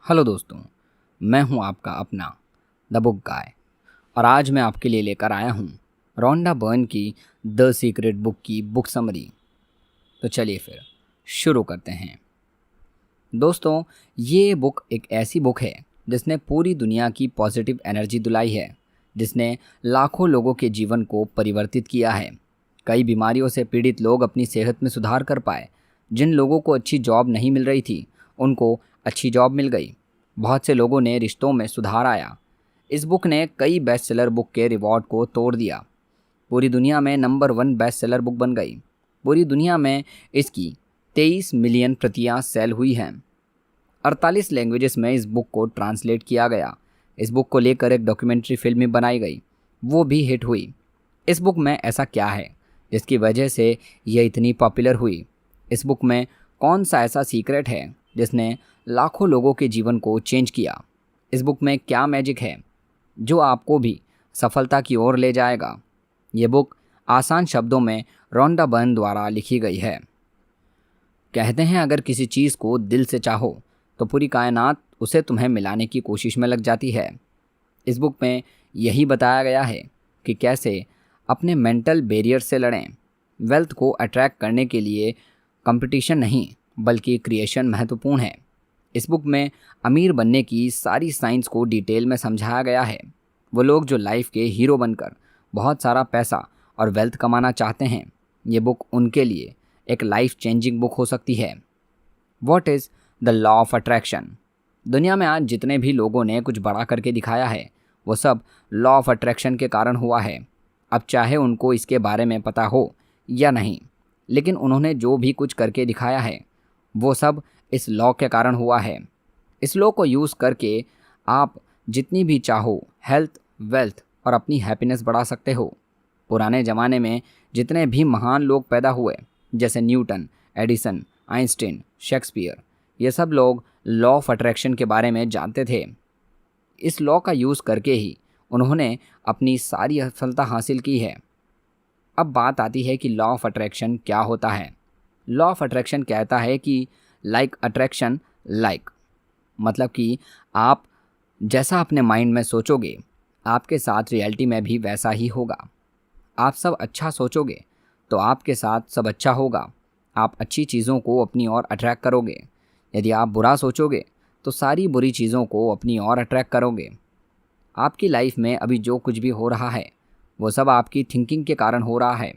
Hello दोस्तों, मैं हूं आपका अपना द बुक गाय और आज मैं आपके लिए लेकर आया हूं रोंडा बर्न की द सीक्रेट बुक की बुक समरी। तो चलिए फिर शुरू करते हैं। दोस्तों, ये बुक एक ऐसी बुक है जिसने पूरी दुनिया की पॉजिटिव एनर्जी दिलाई है, जिसने लाखों लोगों के जीवन को परिवर्तित किया है। कई बीमारियों से पीड़ित लोग अपनी सेहत में सुधार कर पाए। जिन लोगों को अच्छी जॉब नहीं मिल रही थी, उनको अच्छी जॉब मिल गई। बहुत से लोगों ने रिश्तों में सुधार आया। इस बुक ने कई बेस्ट सेलर बुक के रिकॉर्ड को तोड़ दिया। पूरी दुनिया में नंबर 1 बेस्ट सेलर बुक बन गई। पूरी दुनिया में इसकी 23 मिलियन प्रतियां सेल हुई हैं। 48 लैंग्वेजेस में इस बुक को ट्रांसलेट किया गया। इस बुक को लेकर एक डॉक्यूमेंट्री फिल्म भी बनाई गई, वो भी हिट हुई। इस बुक में ऐसा क्या है जिसकी वजह से यह इतनी पॉपुलर हुई? इस बुक में कौन सा ऐसा सीक्रेट है जिसने लाखों लोगों के जीवन को चेंज किया? इस बुक में क्या मैजिक है जो आपको भी सफलता की ओर ले जाएगा? ये बुक आसान शब्दों में रोंडा बर्न द्वारा लिखी गई है। कहते हैं, अगर किसी चीज़ को दिल से चाहो तो पूरी कायनात उसे तुम्हें मिलाने की कोशिश में लग जाती है। इस बुक में यही बताया गया है कि कैसे अपने मेंटल बैरियर से लड़ें। वेल्थ को अट्रैक्ट करने के लिए कंपटीशन नहीं बल्कि क्रिएशन महत्वपूर्ण है। इस बुक में अमीर बनने की सारी साइंस को डिटेल में समझाया गया है। वो लोग जो लाइफ के हीरो बनकर बहुत सारा पैसा और वेल्थ कमाना चाहते हैं, ये बुक उनके लिए एक लाइफ चेंजिंग बुक हो सकती है। What is the law of attraction? दुनिया में आज जितने भी लोगों ने कुछ बड़ा करके दिखाया है, वो सब लॉ ऑफ अट्रैक्शन के कारण हुआ है। अब चाहे उनको इसके बारे में पता हो या नहीं, लेकिन उन्होंने जो भी कुछ करके दिखाया है वो सब इस लॉ के कारण हुआ है। इस लॉ को यूज़ करके आप जितनी भी चाहो हेल्थ, वेल्थ और अपनी हैप्पीनेस बढ़ा सकते हो। पुराने ज़माने में जितने भी महान लोग पैदा हुए, जैसे न्यूटन, एडिसन, आइंस्टीन, शेक्सपियर, ये सब लोग लॉ ऑफ अट्रैक्शन के बारे में जानते थे। इस लॉ का यूज़ करके ही उन्होंने अपनी सारी सफलता हासिल की है। अब बात आती है कि लॉ ऑफ अट्रैक्शन क्या होता है। लॉ ऑफ अट्रैक्शन कहता है कि लाइक अट्रैक्शन लाइक, मतलब कि आप जैसा अपने माइंड में सोचोगे, आपके साथ रियलिटी में भी वैसा ही होगा। आप सब अच्छा सोचोगे तो आपके साथ सब अच्छा होगा। आप अच्छी चीज़ों को अपनी ओर अट्रैक्ट करोगे। यदि आप बुरा सोचोगे तो सारी बुरी चीज़ों को अपनी ओर अट्रैक्ट करोगे। आपकी लाइफ में अभी जो कुछ भी हो रहा है वो सब आपकी थिंकिंग के कारण हो रहा है।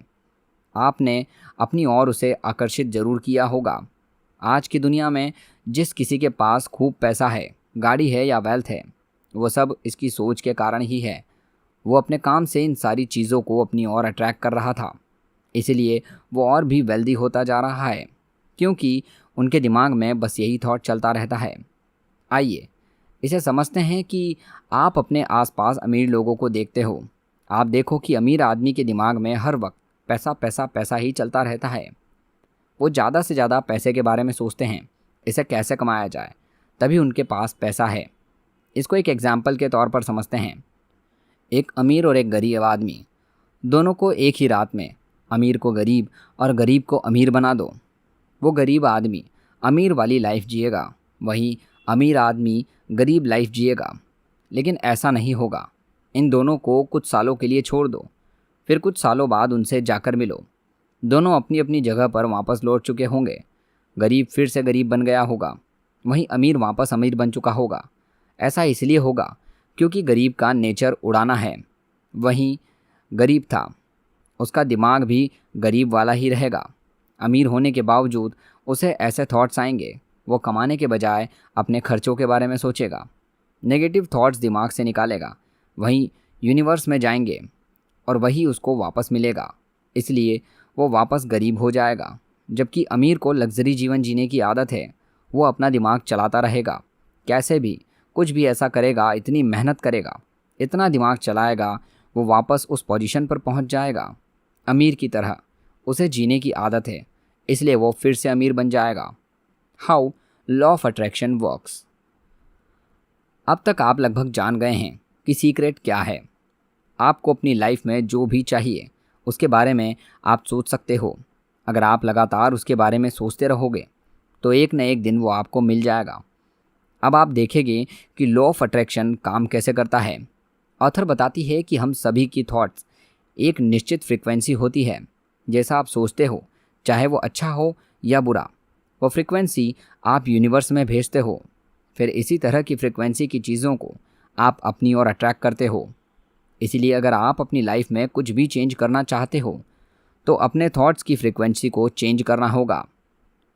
आपने अपनी ओर उसे आकर्षित जरूर किया होगा। आज की दुनिया में जिस किसी के पास खूब पैसा है, गाड़ी है या वेल्थ है, वो सब इसकी सोच के कारण ही है। वो अपने काम से इन सारी चीज़ों को अपनी ओर अट्रैक्ट कर रहा था, इसलिए वो और भी वेल्दी होता जा रहा है, क्योंकि उनके दिमाग में बस यही थॉट चलता रहता है। आइए इसे समझते हैं कि आप अपने आसपास अमीर लोगों को देखते हो। आप देखो कि अमीर आदमी के दिमाग में हर वक्त पैसा पैसा पैसा ही चलता रहता है। वो ज़्यादा से ज़्यादा पैसे के बारे में सोचते हैं, इसे कैसे कमाया जाए, तभी उनके पास पैसा है। इसको एक एग्जाम्पल के तौर पर समझते हैं। एक अमीर और एक गरीब आदमी, दोनों को एक ही रात में, अमीर को गरीब और गरीब को अमीर बना दो। वो गरीब आदमी अमीर वाली लाइफ जिएगा, वहीं अमीर आदमी गरीब लाइफ जिएगा। लेकिन ऐसा नहीं होगा। इन दोनों को कुछ सालों के लिए छोड़ दो, फिर कुछ सालों बाद उनसे जाकर मिलो। दोनों अपनी अपनी जगह पर वापस लौट चुके होंगे। गरीब फिर से गरीब बन गया होगा, वहीं अमीर वापस अमीर बन चुका होगा। ऐसा इसलिए होगा क्योंकि गरीब का नेचर उड़ाना है, वहीं गरीब था, उसका दिमाग भी गरीब वाला ही रहेगा। अमीर होने के बावजूद उसे ऐसे थॉट्स आएंगे, वो कमाने के बजाय अपने खर्चों के बारे में सोचेगा, नेगेटिव थॉट्स दिमाग से निकालेगा, वहीं यूनिवर्स में जाएंगे और वही उसको वापस मिलेगा। इसलिए वो वापस गरीब हो जाएगा। जबकि अमीर को लग्जरी जीवन जीने की आदत है, वो अपना दिमाग चलाता रहेगा, कैसे भी कुछ भी ऐसा करेगा, इतनी मेहनत करेगा, इतना दिमाग चलाएगा, वो वापस उस पोजीशन पर पहुंच जाएगा। अमीर की तरह उसे जीने की आदत है, इसलिए वो फिर से अमीर बन जाएगा। How law of attraction works. अब तक आप लगभग जान गए हैं कि सीक्रेट क्या है। आपको अपनी लाइफ में जो भी चाहिए उसके बारे में आप सोच सकते हो। अगर आप लगातार उसके बारे में सोचते रहोगे तो एक न एक दिन वो आपको मिल जाएगा। अब आप देखेंगे कि लॉ ऑफ अट्रैक्शन काम कैसे करता है। ऑथर बताती है कि हम सभी की थॉट्स एक निश्चित फ्रीक्वेंसी होती है। जैसा आप सोचते हो, चाहे वो अच्छा हो या बुरा, वो फ्रीक्वेंसी आप यूनिवर्स में भेजते हो। फिर इसी तरह की फ्रीक्वेंसी की चीज़ों को आप अपनी ओर अट्रैक्ट करते हो। इसीलिए अगर आप अपनी लाइफ में कुछ भी चेंज करना चाहते हो तो अपने थॉट्स की फ्रीक्वेंसी को चेंज करना होगा।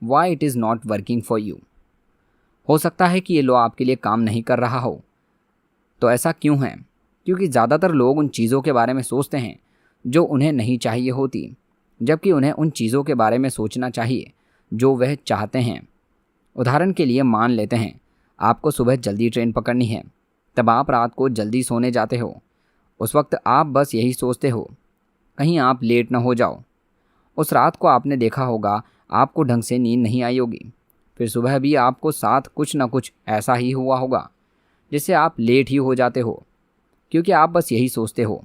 Why it is not working for you. हो सकता है कि ये लॉ आपके लिए काम नहीं कर रहा हो। तो ऐसा क्यों है? क्योंकि ज़्यादातर लोग उन चीज़ों के बारे में सोचते हैं जो उन्हें नहीं चाहिए होती, जबकि उन्हें उन चीज़ों के बारे में सोचना चाहिए जो वह चाहते हैं। उदाहरण के लिए मान लेते हैं आपको सुबह जल्दी ट्रेन पकड़नी है, तब आप रात को जल्दी सोने जाते हो। उस वक्त आप बस यही सोचते हो कहीं आप लेट ना हो जाओ। उस रात को आपने देखा होगा आपको ढंग से नींद नहीं आई होगी। फिर सुबह भी आपको साथ कुछ ना कुछ ऐसा ही हुआ होगा जिससे आप लेट ही हो जाते हो, क्योंकि आप बस यही सोचते हो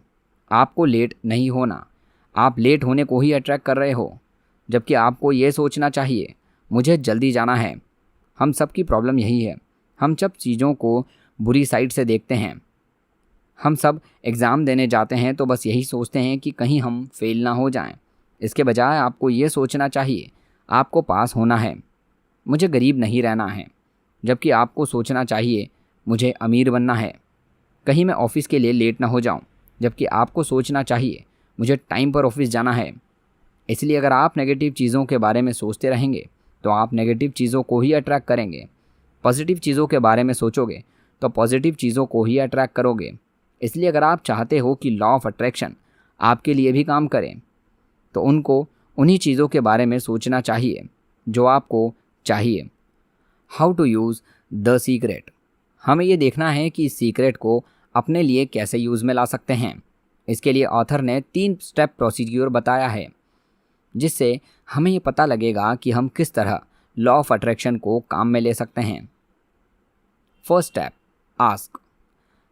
आपको लेट नहीं होना। आप लेट होने को ही अट्रैक्ट कर रहे हो, जबकि आपको ये सोचना चाहिए मुझे जल्दी जाना है। हम सब की प्रॉब्लम यही है, हम सब चीज़ों को बुरी साइड से देखते हैं। हम सब एग्ज़ाम देने जाते हैं तो बस यही सोचते हैं कि कहीं हम फेल ना हो जाएं। इसके बजाय आपको ये सोचना चाहिए आपको पास होना है, मुझे गरीब नहीं रहना है। जबकि आपको सोचना चाहिए मुझे अमीर बनना है, कहीं मैं ऑफिस के लिए लेट ना हो जाऊं। जबकि आपको सोचना चाहिए मुझे टाइम पर ऑफिस जाना है। इसलिए अगर आप नेगेटिव चीज़ों के बारे में सोचते रहेंगे तो आप नेगेटिव चीज़ों को ही अट्रैक्ट करेंगे। पॉजिटिव चीज़ों के बारे में सोचोगे तो पॉजिटिव चीज़ों को ही अट्रैक्ट करोगे। इसलिए अगर आप चाहते हो कि लॉ ऑफ अट्रैक्शन आपके लिए भी काम करें तो उन्हीं चीज़ों के बारे में सोचना चाहिए जो आपको चाहिए। How to use the secret. हमें ये देखना है कि इस सीक्रेट को अपने लिए कैसे यूज़ में ला सकते हैं। इसके लिए ऑथर ने 3 स्टेप प्रोसीड्यूर बताया है, जिससे हमें ये पता लगेगा कि हम किस तरह लॉ ऑफ अट्रैक्शन को काम में ले सकते हैं। First step, ask.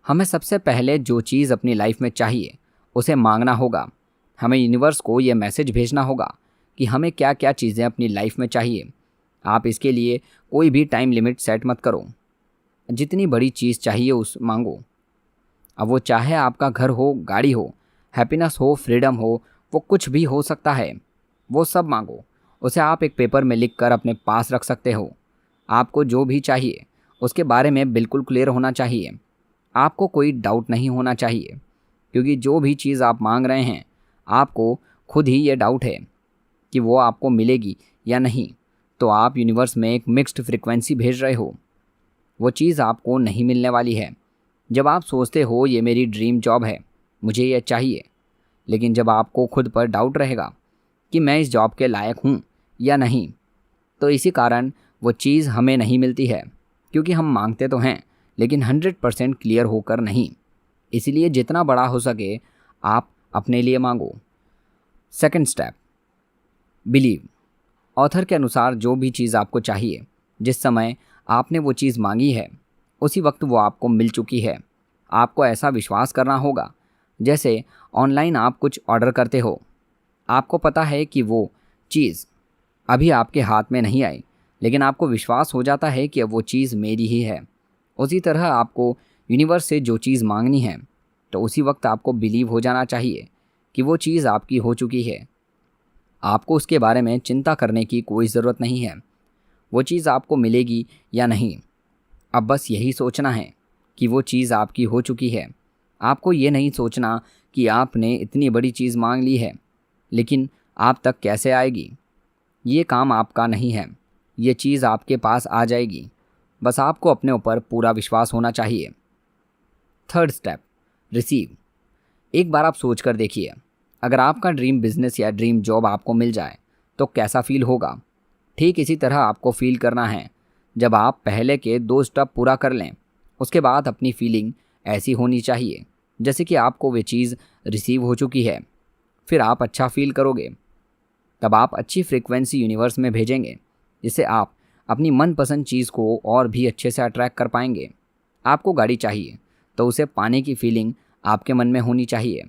हमें सबसे पहले जो चीज़ अपनी लाइफ में चाहिए उसे मांगना होगा। हमें यूनिवर्स को ये मैसेज भेजना होगा कि हमें क्या क्या चीज़ें अपनी लाइफ में चाहिए। आप इसके लिए कोई भी टाइम लिमिट सेट मत करो। जितनी बड़ी चीज़ चाहिए उस मांगो। अब वो चाहे आपका घर हो, गाड़ी हो, हैप्पीनेस हो, फ्रीडम हो, वो कुछ भी हो सकता है। वो सब मांगो। उसे आप एक पेपर में लिख कर अपने पास रख सकते हो। आपको जो भी चाहिए उसके बारे में बिल्कुल क्लियर होना चाहिए। आपको कोई डाउट नहीं होना चाहिए, क्योंकि जो भी चीज़ आप मांग रहे हैं आपको खुद ही ये डाउट है कि वो आपको मिलेगी या नहीं। तो आप यूनिवर्स में एक मिक्स्ड फ्रीक्वेंसी भेज रहे हो। वो चीज़ आपको नहीं मिलने वाली है। जब आप सोचते हो ये मेरी ड्रीम जॉब है, मुझे ये चाहिए, लेकिन जब आपको खुद पर डाउट रहेगा कि मैं इस जॉब के लायक हूँ या नहीं, तो इसी कारण वो चीज़ हमें नहीं मिलती है, क्योंकि हम मांगते तो हैं लेकिन 100% क्लियर होकर नहीं। इसलिए जितना बड़ा हो सके आप अपने लिए मांगो। Second step, believe. ऑथर के अनुसार जो भी चीज़ आपको चाहिए, जिस समय आपने वो चीज़ मांगी है उसी वक्त वो आपको मिल चुकी है। आपको ऐसा विश्वास करना होगा जैसे ऑनलाइन आप कुछ ऑर्डर करते हो। आपको पता है कि वो चीज़ अभी आपके हाथ में नहीं आई, लेकिन आपको विश्वास हो जाता है कि अब वो चीज़ मेरी ही है। उसी तरह आपको यूनिवर्स से जो चीज़ मांगनी है तो उसी वक्त आपको बिलीव हो जाना चाहिए कि वो चीज़ आपकी हो चुकी है। आपको उसके बारे में चिंता करने की कोई ज़रूरत नहीं है, वो चीज़ आपको मिलेगी या नहीं। अब बस यही सोचना है कि वो चीज़ आपकी हो चुकी है। आपको ये नहीं सोचना कि आपने इतनी बड़ी चीज़ मांग ली है लेकिन आप तक कैसे आएगी। ये काम आपका नहीं है, ये चीज़ आपके पास आ जाएगी। बस आपको अपने ऊपर पूरा विश्वास होना चाहिए। Third step, receive. एक बार आप सोच कर देखिए, अगर आपका ड्रीम बिजनेस या ड्रीम जॉब आपको मिल जाए तो कैसा फील होगा। ठीक इसी तरह आपको फील करना है। जब आप पहले के 2 स्टेप पूरा कर लें, उसके बाद अपनी फीलिंग ऐसी होनी चाहिए जैसे कि आपको वे चीज़ रिसीव हो चुकी है। फिर आप अच्छा फील करोगे। तब आप अच्छी फ्रीक्वेंसी यूनिवर्स में भेजेंगे, जिससे आप अपनी मनपसंद चीज़ को और भी अच्छे से अट्रैक्ट कर पाएंगे। आपको गाड़ी चाहिए तो उसे पाने की फीलिंग आपके मन में होनी चाहिए।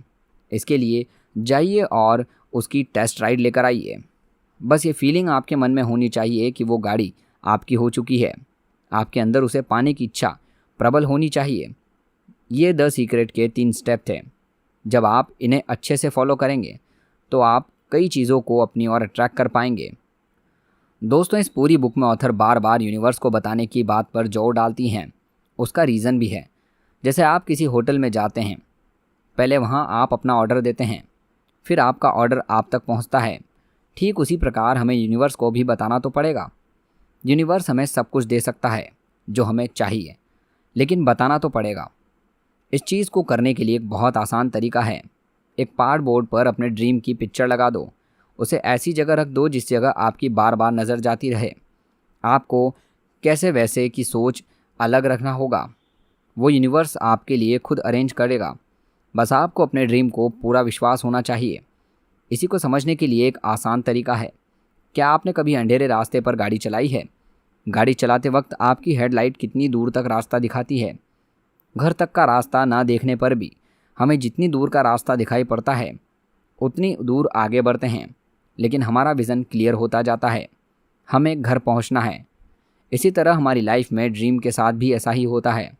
इसके लिए जाइए और उसकी टेस्ट राइड लेकर आइए। बस ये फीलिंग आपके मन में होनी चाहिए कि वो गाड़ी आपकी हो चुकी है। आपके अंदर उसे पाने की इच्छा प्रबल होनी चाहिए। ये द सीक्रेट के 3 स्टेप थे। जब आप इन्हें अच्छे से फॉलो करेंगे तो आप कई चीज़ों को अपनी ओर अट्रैक्ट कर पाएंगे। दोस्तों, इस पूरी बुक में ऑथर बार बार यूनिवर्स को बताने की बात पर जोर डालती हैं। उसका रीज़न भी है। जैसे आप किसी होटल में जाते हैं, पहले वहाँ आप अपना ऑर्डर देते हैं, फिर आपका ऑर्डर आप तक पहुँचता है। ठीक उसी प्रकार हमें यूनिवर्स को भी बताना तो पड़ेगा। यूनिवर्स हमें सब कुछ दे सकता है जो हमें चाहिए, लेकिन बताना तो पड़ेगा। इस चीज़ को करने के लिए एक बहुत आसान तरीका है। एक पार्ट बोर्ड पर अपने ड्रीम की पिक्चर लगा दो। उसे ऐसी जगह रख दो जिस जगह आपकी बार बार नज़र जाती रहे। आपको कैसे वैसे की सोच अलग रखना होगा, वो यूनिवर्स आपके लिए खुद अरेंज करेगा। बस आपको अपने ड्रीम को पूरा विश्वास होना चाहिए। इसी को समझने के लिए एक आसान तरीका है। क्या आपने कभी अंधेरे रास्ते पर गाड़ी चलाई है? गाड़ी चलाते वक्त आपकी हेडलाइट कितनी दूर तक रास्ता दिखाती है? घर तक का रास्ता ना देखने पर भी हमें जितनी दूर का रास्ता दिखाई पड़ता है उतनी दूर आगे बढ़ते हैं, लेकिन हमारा विज़न क्लियर होता जाता है। हमें घर पहुंचना है। इसी तरह हमारी लाइफ में ड्रीम के साथ भी ऐसा ही होता है।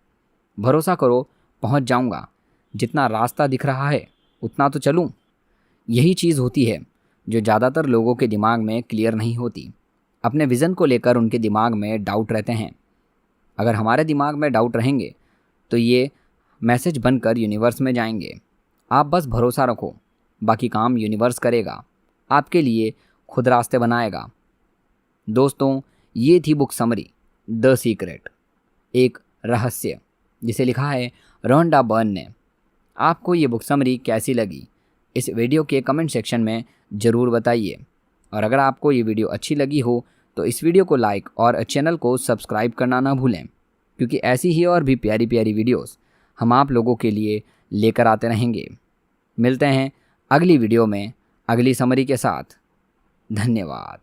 भरोसा करो, पहुंच जाऊंगा। जितना रास्ता दिख रहा है उतना तो चलूं। यही चीज़ होती है जो ज़्यादातर लोगों के दिमाग में क्लियर नहीं होती। अपने विज़न को लेकर उनके दिमाग में डाउट रहते हैं। अगर हमारे दिमाग में डाउट रहेंगे तो ये मैसेज बनकर यूनिवर्स में जाएंगे। आप बस भरोसा रखो, बाकी काम यूनिवर्स करेगा, आपके लिए खुद रास्ते बनाएगा। दोस्तों, ये थी बुक समरी द सीक्रेट, एक रहस्य, जिसे लिखा है रोंडा बर्न ने। आपको ये बुक समरी कैसी लगी, इस वीडियो के कमेंट सेक्शन में ज़रूर बताइए। और अगर आपको ये वीडियो अच्छी लगी हो तो इस वीडियो को लाइक और चैनल को सब्सक्राइब करना ना भूलें, क्योंकि ऐसी ही और भी प्यारी प्यारी वीडियोस हम आप लोगों के लिए लेकर आते रहेंगे। मिलते हैं अगली वीडियो में अगली समरी के साथ। धन्यवाद।